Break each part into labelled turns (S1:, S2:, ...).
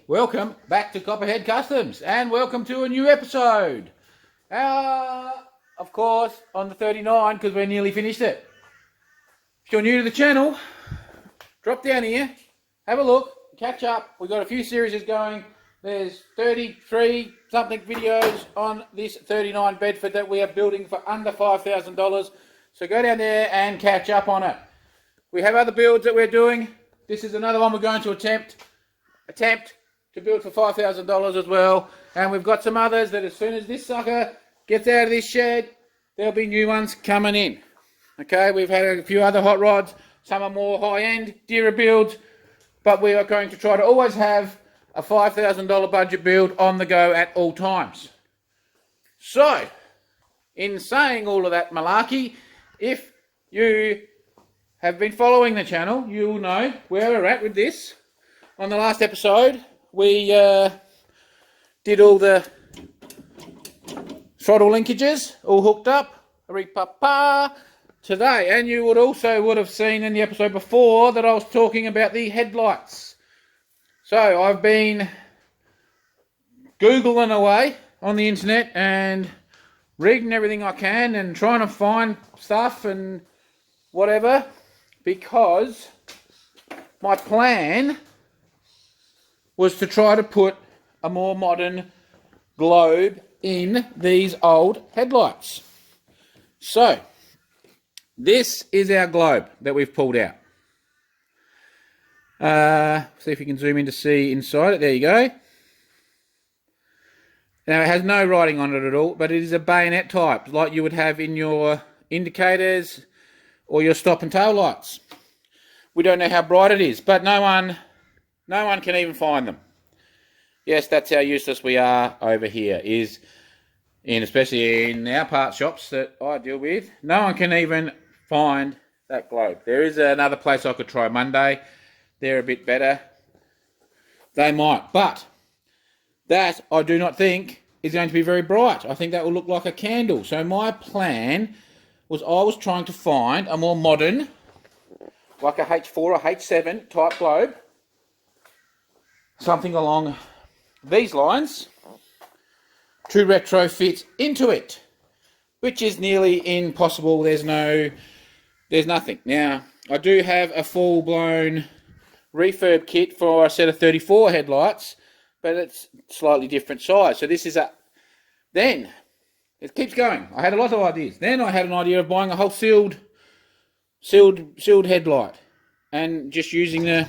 S1: Welcome back to Copperhead Customs and welcome to a new episode. Of course, on the 39 because we're nearly finished it. If you're new to the channel, drop down here, have a look, catch up. We've got a few series going. There's 33 something videos on this 39 Bedford that we are building for under $5,000. So go down there and catch up on it. We have other builds that we're doing. This is another one we're going to attempt to build for $5,000 as well. And we've got some others that as soon as this sucker gets out of this shed, there'll be new ones coming in. Okay, we've had a few other hot rods. Some are more high-end, dearer builds. But we are going to try to always have a $5,000 budget build on the go at all times. So, in saying all of that malarkey, if you have been following the channel, you'll know where we're at with this. On the last episode, we did all the throttle linkages, all hooked up, today. And you would have seen in the episode before that I was talking about the headlights. So I've been Googling away on the internet and reading everything I can and trying to find stuff and whatever, because my plan was to try to put a more modern globe in these old headlights. So, this is our globe that we've pulled out. See if you can zoom in to see inside it. There you go. Now, it has no writing on it at all, but it is a bayonet type, like you would have in your indicators or your stop and tail lights. We don't know how bright it is, but no one can even find them. Yes, that's how useless we are over here, especially in our part shops that I deal with. No one can even find that globe. There is another place I could try Monday. They're a bit better. They might, but that I do not think is going to be very bright. I think that will look like a candle. So my plan was I was trying to find a more modern, like a H4 or H7 type globe. Something along these lines to retrofit into it, which is nearly impossible. There's nothing. Now, I do have a full-blown refurb kit for a set of 34 headlights, but it's slightly different size. So this is then it keeps going. I had a lot of ideas. Then I had an idea of buying a whole sealed headlight and just using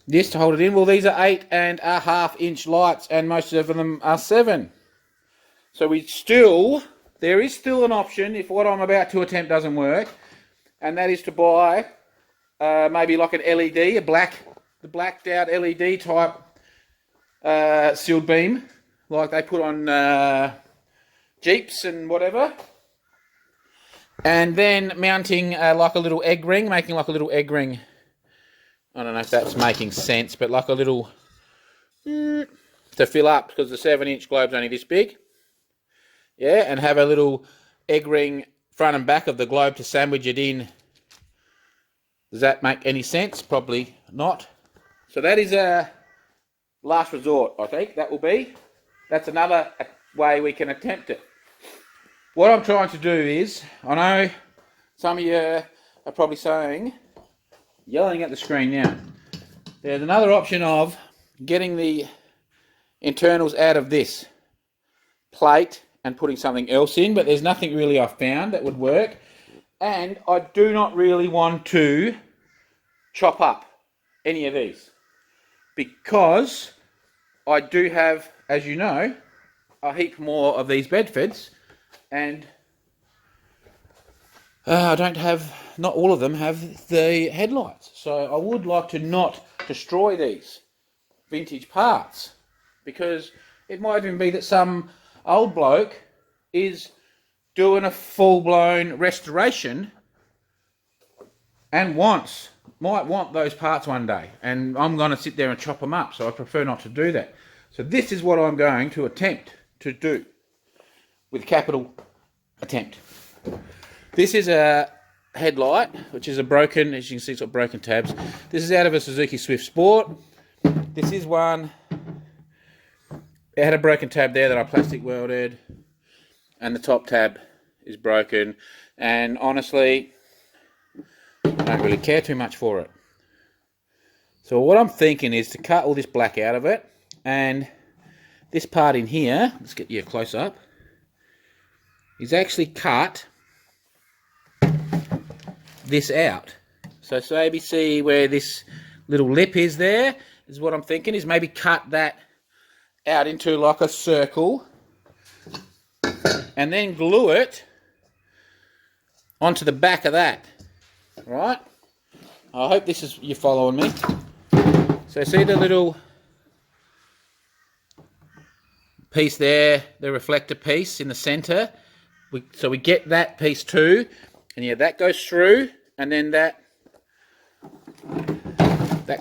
S1: this to hold it in. Well, these are 8.5 inch lights, and most of them are 7. So there is still an option if what I'm about to attempt doesn't work, and that is to buy maybe like an LED, the blacked out LED type sealed beam, like they put on Jeeps and whatever. And then mounting like a little egg ring, making like a little egg ring. I don't know if that's making sense, but like a little to fill up, because the 7-inch globe's only this big. Yeah, and have a little egg ring front and back of the globe to sandwich it in. Does that make any sense? Probably not. So that is a last resort, I think that will be. That's another way we can attempt it. What I'm trying to do is, I know some of you are probably yelling at the screen now. There's another option of getting the internals out of this plate and putting something else in, but there's nothing really I've found that would work. And I do not really want to chop up any of these, because I do have, as you know, a heap more of these Bedfords, and not all of them have the headlights. So I would like to not destroy these vintage parts, because it might even be that some old bloke is doing a full-blown restoration and might want those parts one day, and I'm going to sit there and chop them up, so I prefer not to do that. So this is what I'm going to attempt to do, with capital attempt. This is a headlight, which is a broken, as you can see, it's got broken tabs. This is out of a Suzuki Swift Sport. This is one. It had a broken tab there that I plastic welded, and the top tab is broken, and honestly I don't really care too much for it. So what I'm thinking is to cut all this black out of it, and this part in here, let's get you a close up, is actually cut this out. So maybe see where this little lip is there, is what I'm thinking, is maybe cut that out into like a circle and then glue it onto the back of that. Right? I hope this is, you're following me. So see the little piece there, the reflector piece in the center. So we get that piece too, and yeah, that goes through, and then that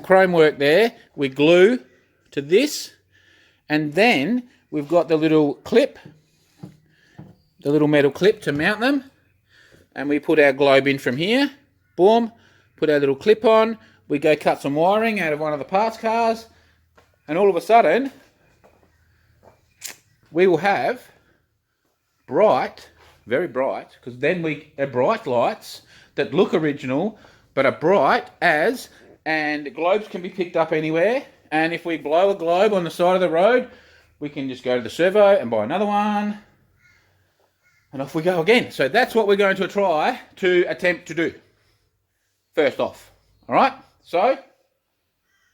S1: chrome work there we glue to this, and then we've got the little clip, the little metal clip to mount them, and we put our globe in from here, boom, put our little clip on, we go cut some wiring out of one of the parts cars, and all of a sudden we will have bright, very bright, because then we are bright lights that look original but are bright as, and globes can be picked up anywhere, and if we blow a globe on the side of the road, we can just go to the servo and buy another one, and off we go again. So that's what we're going to try to attempt to do first off. Alright, so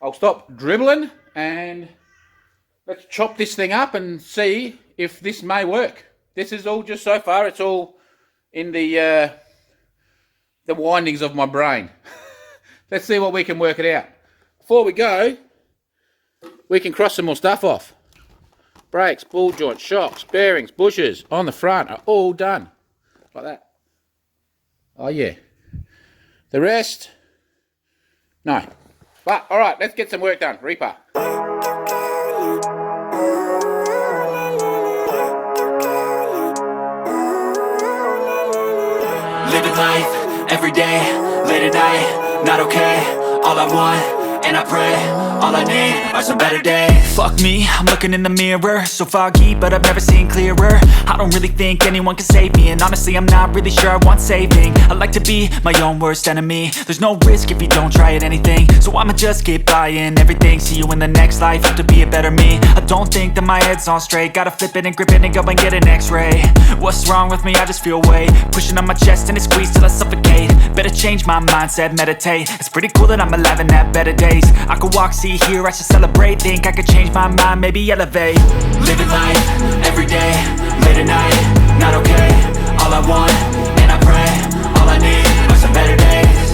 S1: I'll stop dribbling and let's chop this thing up and see if this may work. This is all just, so far it's all in the windings of my brain. Let's see what we can work it out. Before we go, we can cross some more stuff off. Brakes, ball joints, shocks, bearings, bushes on the front are all done. Like that. Oh yeah. The rest, no. But, alright, let's get some work done. Reaper.
S2: Living life, every day, late at night, not okay. All I want, and I pray, all I need are some better days. Fuck me, I'm looking in the mirror, so foggy, but I've never seen clearer. I don't really think anyone can save me, and honestly I'm not really sure I want saving. I like to be my own worst enemy. There's no risk if you don't try at anything, so I'ma just keep buying everything. See you in the next life, have to be a better me. I don't think that my head's on straight, gotta flip it and grip it and go and get an x-ray. What's wrong with me? I just feel weight pushing on my chest and it squeezes till I suffocate. Better change my mindset, meditate. It's pretty cool that I'm alive and have better days. I could walk, see, hear, I should celebrate. Think I could change my mind, maybe elevate. Living life, every day, late at night, not okay. All I want, and I pray, all I need are some better days.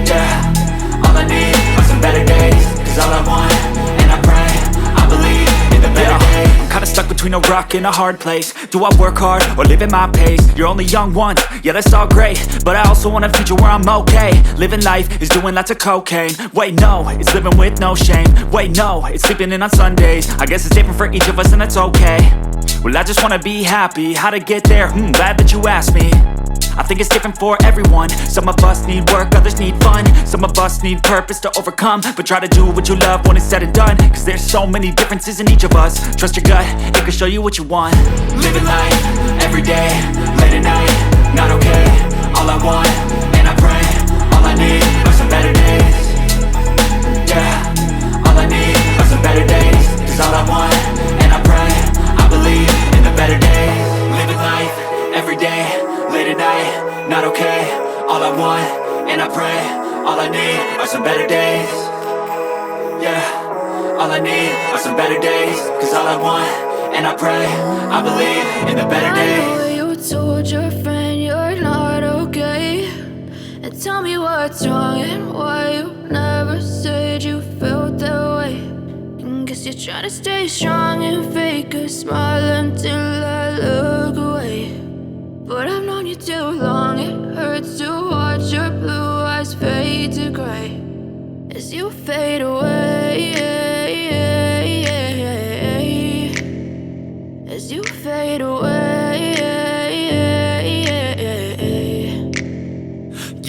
S2: Yeah, all I need are some better days. Cause all I want, and I pray, I believe in the better days. I'm kinda stuck between a rock and a hard place. Do I work hard or live at my pace? You're only young once, yeah that's all great, but I also want a future where I'm okay. Living life is doing lots of cocaine. Wait no, it's living with no shame. Wait no, it's sleeping in on Sundays. I guess it's different for each of us and that's okay. Well I just wanna be happy, how to get there? Glad that you asked me. I think it's different for everyone. Some of us need work, others need fun. Some of us need purpose to overcome. But try to do what you love when it's said and done. Cause there's so many differences in each of us. Trust your gut, it can show you what you want. Living life, every day, late at night, not okay. All I want, and I pray, all I need are some better days. Yeah, all I need are some better days. Cause all I want, and I pray, I believe in the better days. Living life, every day, late at night, not okay. All I want, and I pray, all I need are some better days. Yeah, all I need are some better days. Cause all I want, and I pray, I believe in the better days.
S3: I know you told your friend you're not okay, and tell me what's wrong and why you never said you felt that way. And guess you're trying to stay strong and fake a smile until I look away. But I've known you too long, it hurts to watch your blue eyes fade to gray as you fade away, as you fade away.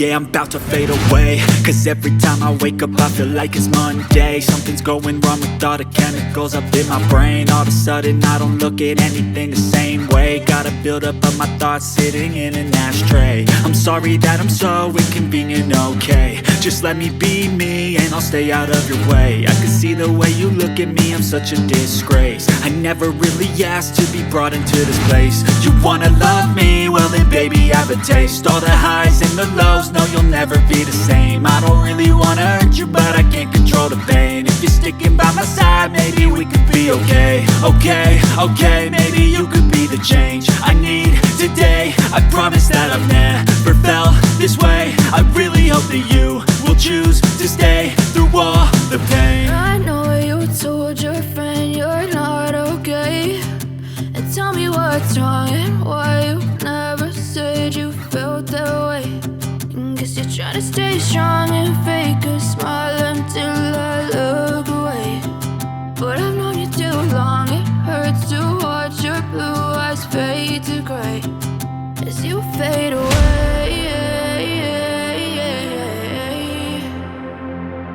S2: yeah, I'm about to fade away. Cause every time I wake up I feel like it's Monday. Something's going wrong with all the chemicals up in my brain. All of a sudden I don't look at anything the same way. Gotta build up of my thoughts sitting in an ashtray. I'm sorry that I'm so inconvenient, okay. Just let me be me and I'll stay out of your way. I can see the way you look at me, I'm such a disgrace. I never really asked to be brought into this place. You wanna love me? Well then baby, have a taste. All the highs and the lows, no you'll never be the same. I don't really wanna hurt you, but I can't control the pain. If you're sticking by my side, maybe we could be okay. Okay, maybe you could be the change I need today. I promise that I've never felt this way. I really hope that you will choose to stay through all the pain.
S3: I know you told your friend you're not okay, and tell me what's wrong and why you never said you felt that way. And guess you're trying to stay strong and fake a smile until I look away. But I've known you too long, it hurts to watch your blue eyes fade to gray as you fade away.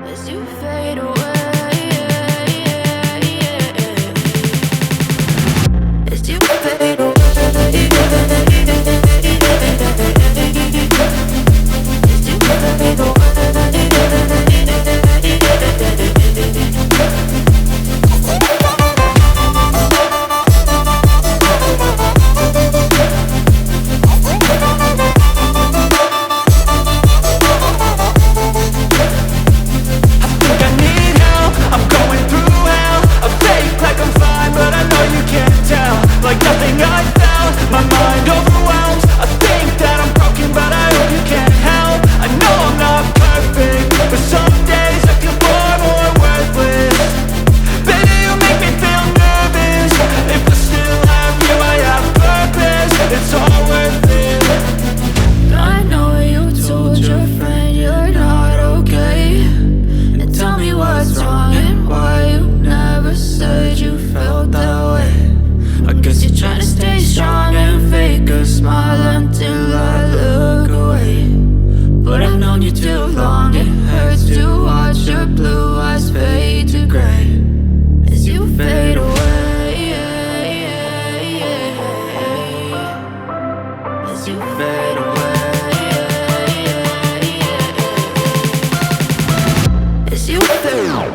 S3: As you fade away. As you fade away. As you fade away.
S2: Like nothing I felt, my mind overwhelmed. I think that I'm broken, but I hope you can't help. I know I'm not perfect, but some days I feel far more worthless. Baby, you make me feel nervous. If I still have you, I have purpose. It's all worth it.
S3: I know you told your friend you're not okay, and tell me what's wrong and why you never said you felt that way. I guess you're trying to stay strong and fake a smile until I look away. But I've known you too long, it hurts to watch your blue eyes fade to gray as you fade away. As you fade away. As you fade away.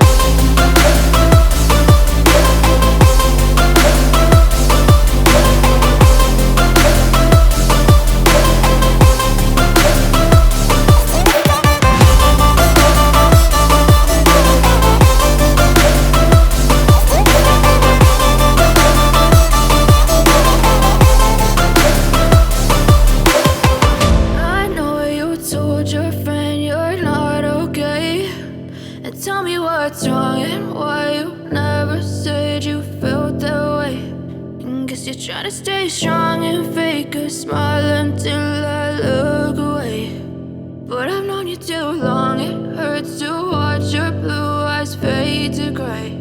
S3: Tell me what's wrong and why you never said you felt that way. And guess you're trying to stay strong and fake a smile until I look away. But I've known you too long, it hurts to watch your blue eyes fade to gray.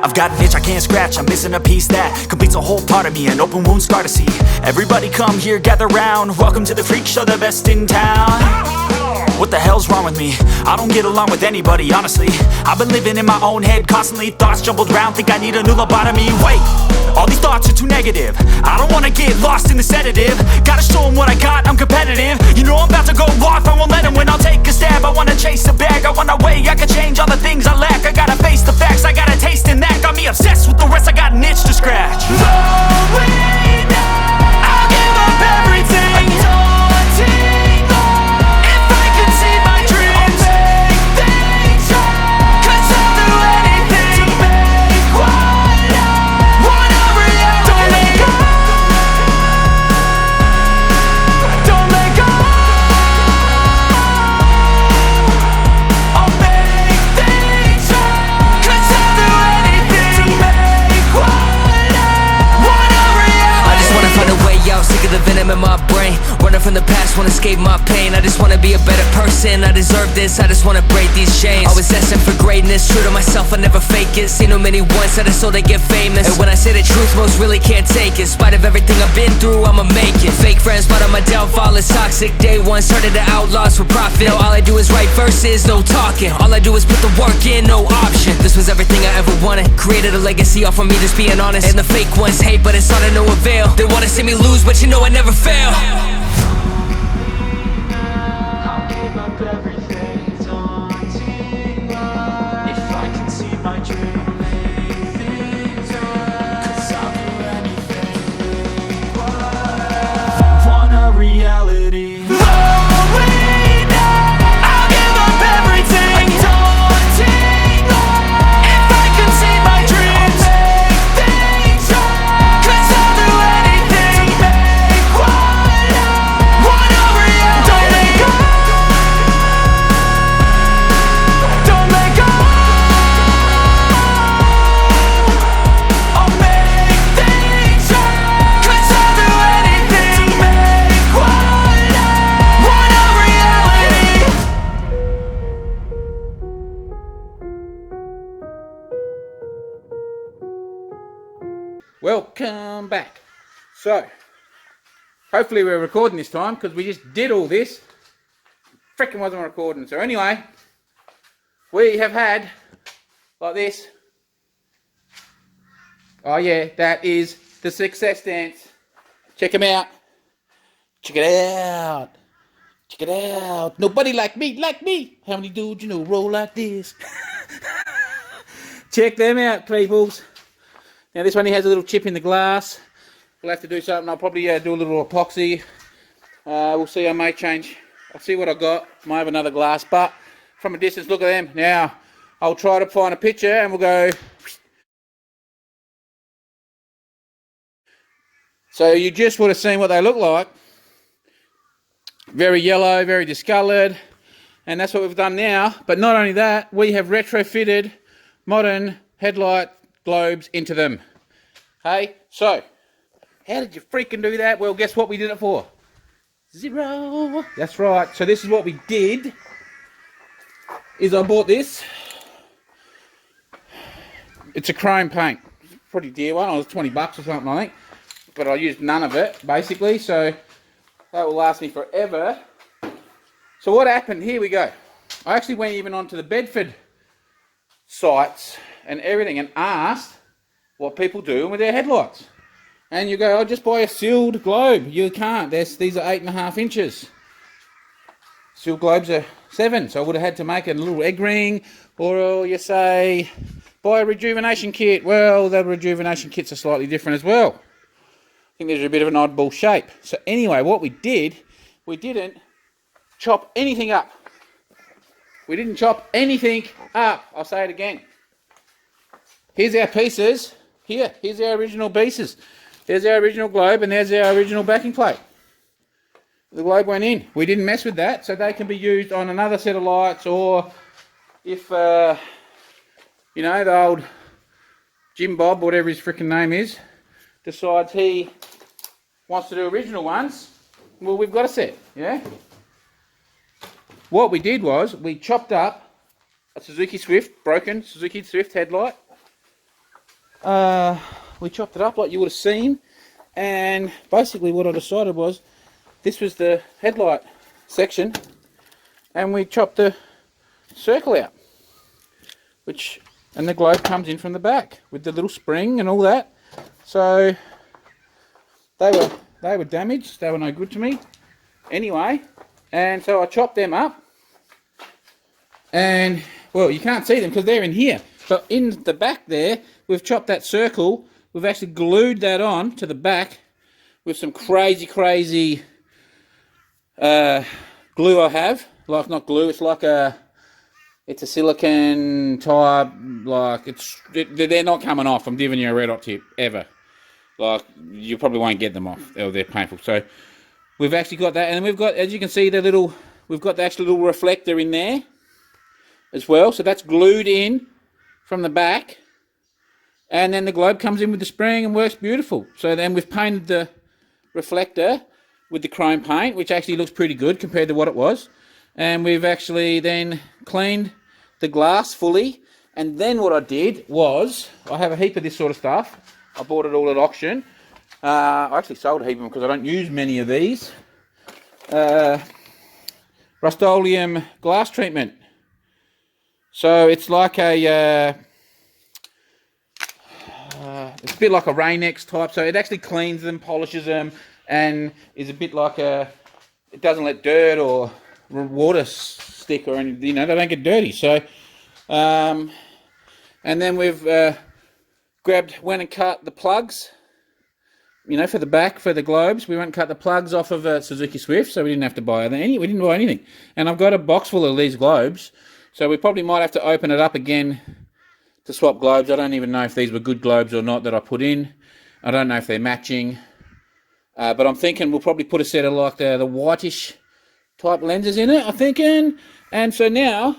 S2: I've got an itch I can't scratch, I'm missing a piece that completes a whole part of me, an open wound scar to see. Everybody come here, gather round, welcome to the freak show, the best in town. What the hell's wrong with me? I don't get along with anybody, honestly. I've been living in my own head constantly, thoughts jumbled round, think I need a new lobotomy. Wait, all these thoughts are too negative. I don't wanna get lost in the sedative. Gotta show them what I got, I'm competitive. You know I'm about to go off, I won't let them win. I'll take a stab, I wanna chase a bag. I wanna weigh, I can change all the things I lack. I gotta face the facts, I got a taste in that. Got me obsessed with the rest, I got an itch to scratch. Slowing down, I'll give up everything. Daunting all, if I could see my dreams, I'll make things right. 'Cause I'll do anything to make what I wanna reality. Don't let go, don't let go. I'll make things right. 'Cause I'll do anything.
S4: wanna escape my pain. I just wanna be a better person. I deserve this, I just wanna break these chains. Always destined for greatness, true to myself, I never fake it. Seen too many once that I so they get famous. And when I say the truth, most really can't take it. In spite of everything I've been through, I'ma make it. Fake friends, but on my downfall is toxic. Day one, started to outlaws for profit. Now all I do is write verses, no talking. All I do is put the work in, no option. This was everything I ever wanted. Created a legacy off of me, just being honest. And the fake ones hate, but it's all to no avail. They wanna see me lose, but you know I never fail.
S2: I'll give up everything, daunting if I can see my dream, make things right. 'Cause I'll do anything, make what I want a reality.
S1: Welcome back. So, hopefully we're recording this time because we just did all this. Frickin' wasn't recording. So anyway, we have had like this. Oh yeah, that is the success dance. Check them out. Check it out. Check it out. Nobody like me, like me. How many dudes you know roll like this? Check them out, peoples. Now this one he has a little chip in the glass. We'll have to do something. I'll probably do a little epoxy. We'll see. I may change. I'll see what I got. Might have another glass, but from a distance, look at them. Now I'll try to find a picture and we'll go. So you just would have seen what they look like. Very yellow, very discoloured, and that's what we've done now. But not only that, we have retrofitted modern headlight globes into them. Hey, so how did you freaking do that? Well, guess what we did it for? Zero. That's right. So this is what we did. Is I bought this. It's a chrome paint. Pretty dear one. It was 20 bucks or something, I think. But I used none of it basically, so that will last me forever. So what happened? Here we go. I actually went even onto the Bedford sites and everything and asked what people do with their headlights. And you go, oh, just buy a sealed globe. You can't. These are 8.5 inches. Sealed globes are 7, so I would have had to make a little egg ring, or you say, buy a rejuvenation kit. Well, the rejuvenation kits are slightly different as well. I think there's a bit of an oddball shape. So anyway, what we did, we didn't chop anything up. We didn't chop anything up. I'll say it again. Here's our pieces. Here's our original pieces. There's our original globe and there's our original backing plate. The globe went in. We didn't mess with that, so they can be used on another set of lights, or if, you know, the old Jim Bob, whatever his freaking name is, decides he wants to do original ones, well, we've got a set, yeah? What we did was we chopped up a Suzuki Swift, broken Suzuki Swift headlight. We chopped it up like you would have seen, and basically what I decided was this was the headlight section, and we chopped the circle out, and the globe comes in from the back with the little spring and all that. So they were damaged, they were no good to me anyway, and so I chopped them up, and well, you can't see them because they're in here, but in the back there we've chopped that circle. We've actually glued that on to the back with some crazy glue I have. Like, not glue, it's like it's a silicone type, like they're not coming off. I'm giving you a red hot tip, ever. Like, you probably won't get them off, or they're painful. So we've actually got that, and we've got, as you can see, we've got the actual little reflector in there as well. So that's glued in from the back. And then the globe comes in with the spring and works beautiful. So then we've painted the reflector with the chrome paint, which actually looks pretty good compared to what it was. And we've actually then cleaned the glass fully. And then what I did was, I have a heap of this sort of stuff. I bought it all at auction. I actually sold a heap of them because I don't use many of these. Rust-Oleum glass treatment. So it's like a, it's a bit like a Rain-X type. So it actually cleans them, polishes them, and is a bit like a, it doesn't let dirt or water stick or anything, you know, they don't get dirty. So, and then we've went and cut the plugs, you know, for the back, for the globes. We went and cut the plugs off of a Suzuki Swift, so we didn't have to buy any. We didn't buy anything. And I've got a box full of these globes, so we probably might have to open it up again to swap globes. I don't even know if these were good globes or not that I put in. I don't know if they're matching. But I'm thinking we'll probably put a set of like the whitish type lenses in it, I'm thinking. And so now,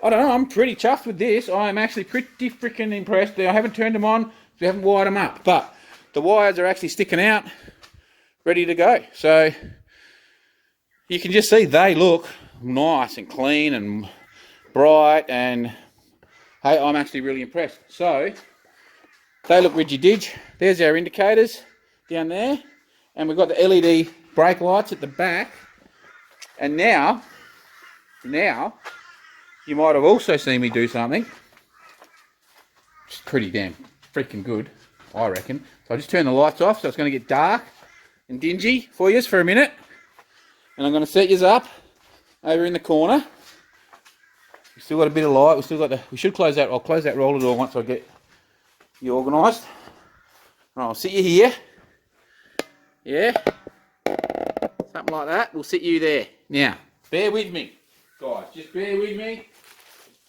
S1: I don't know, I'm pretty chuffed with this. I'm actually pretty freaking impressed. I haven't turned them on, we haven't wired them up, but the wires are actually sticking out, ready to go. So you can just see they look nice and clean and bright, and hey, I'm actually really impressed. So they look ridgy-dig. There's our indicators down there, and we've got the LED brake lights at the back. And now you might have also seen me do something. It's pretty damn freaking good, I reckon. So I just turn the lights off, so it's going to get dark and dingy for you for a minute. And I'm going to set you up over in the corner. We still got a bit of light. We still got the. We should close that. I'll close that roller door once I get you organised. Right, I'll sit you here. Yeah, something like that. We'll sit you there. Now, bear with me, guys. Just bear with me.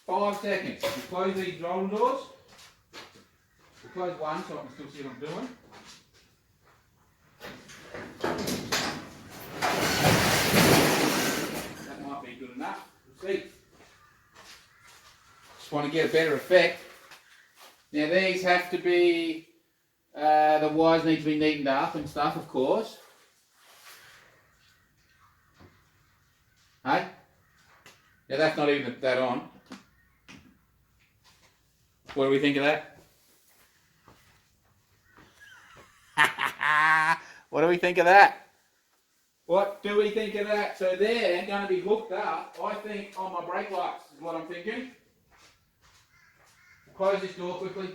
S1: 5 seconds. We close these roller doors. We'll close one so I can still see what I'm doing. That might be good enough. We'll see. Just want to get a better effect. Now these have to be, the wires need to be neatened up and stuff, of course. Hey? Yeah, that's not even that on. What do we think of that? What do we think of that? What do we think of that? So they're going to be hooked up, I think, on my brake lights, is what I'm thinking. Close this door quickly.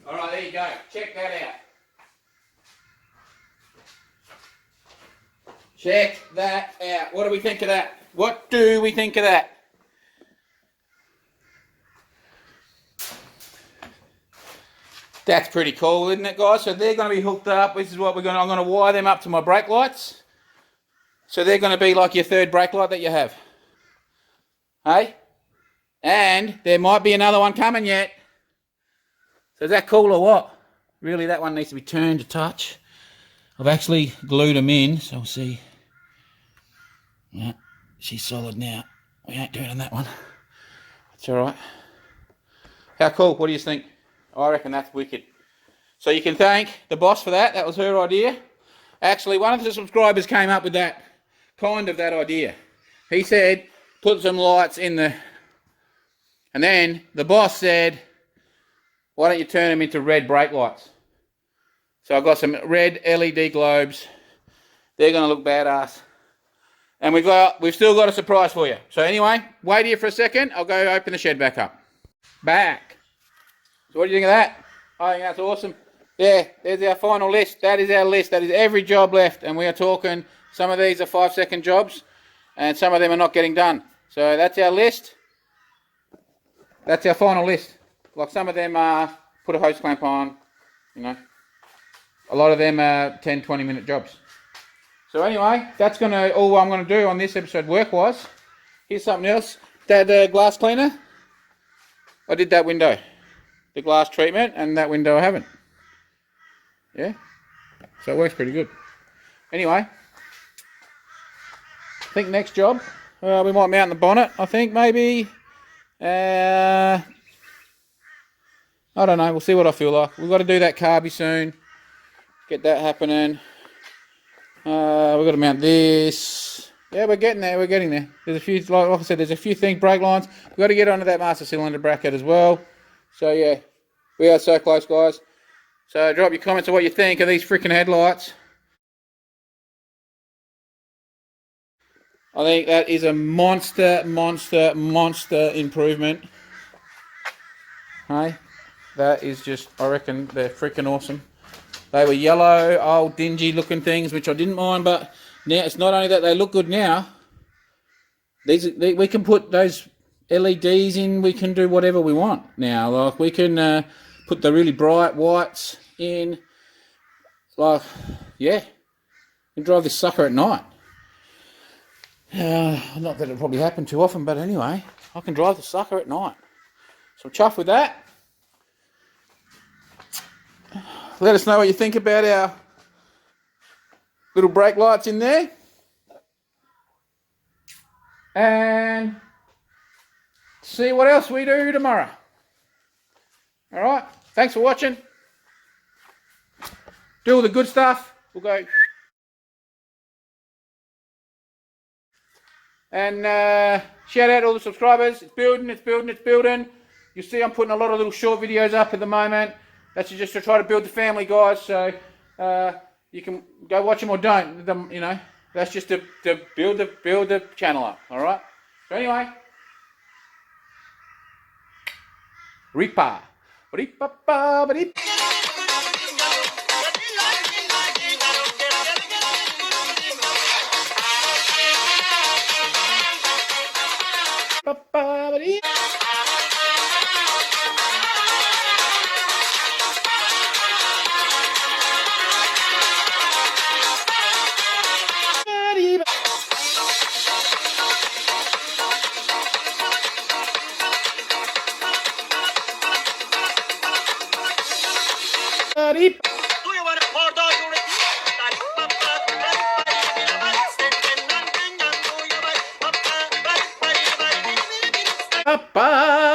S1: Alright, there you go. Check that out. Check that out. What do we think of that? What do we think of that? That's pretty cool, isn't it, guys? So they're going to be hooked up. This is what I'm going to wire them up to my brake lights. So they're going to be like your third brake light that you have. Hey? And there might be another one coming yet. So is that cool or what? Really, that one needs to be turned to touch. I've actually glued them in, so we'll see. Yeah, she's solid now. We ain't turning that one. That's alright. How cool? What do you think? I reckon that's wicked. So you can thank the boss for that. That was her idea. Actually, one of the subscribers came up with that idea. He said, put some lights in the... And then the boss said, why don't you turn them into red brake lights? So I've got some red LED globes. They're going to look badass. And we've still got a surprise for you. So anyway, wait here for a second. I'll go open the shed back up. Back. So what do you think of that? I think that's awesome. Yeah, there's our final list. That is our list. That is every job left. And we are talking, some of these are 5-second jobs. And some of them are not getting done. So that's our list. That's our final list. Like some of them are put a hose clamp on, you know. A lot of them are 10-20 minute jobs. So anyway, that's all I'm going to do on this episode work-wise. Here's something else. That glass cleaner, I did that window. The glass treatment, and that window I haven't. Yeah? So it works pretty good. Anyway, I think next job, we might mount the bonnet, I think, maybe. I I don't know. We'll see what I feel like. We've got to do that carby soon. Get that happening. We've got to mount this. Yeah, we're getting there. We're getting there. There's a few, like I said, there's a few things, brake lines. We've got to get onto that master cylinder bracket as well. So yeah, we are so close, guys. So drop your comments on what you think of these freaking headlights. I think that is a monster improvement. Hey, that is just, I reckon they're freaking awesome. They were yellow, old, dingy looking things, which I didn't mind, but now it's not only that they look good now. We can put those LEDs in, we can do whatever we want now. Like, we can put the really bright whites in. Like, yeah, and drive this sucker at night. Not that it'll probably happen too often, but anyway, I can drive the sucker at night. So I'm chuffed with that. Let us know what you think about our little brake lights in there. And see what else we do tomorrow. Alright, thanks for watching. Do all the good stuff. We'll go. And shout out to all the subscribers. It's building, it's building, it's building. You see I'm putting a lot of little short videos up at the moment. That's just to try to build the family, guys. So you can go watch them or don't. You know, that's just to build the channel up. All right. So anyway, Reaper. Bye.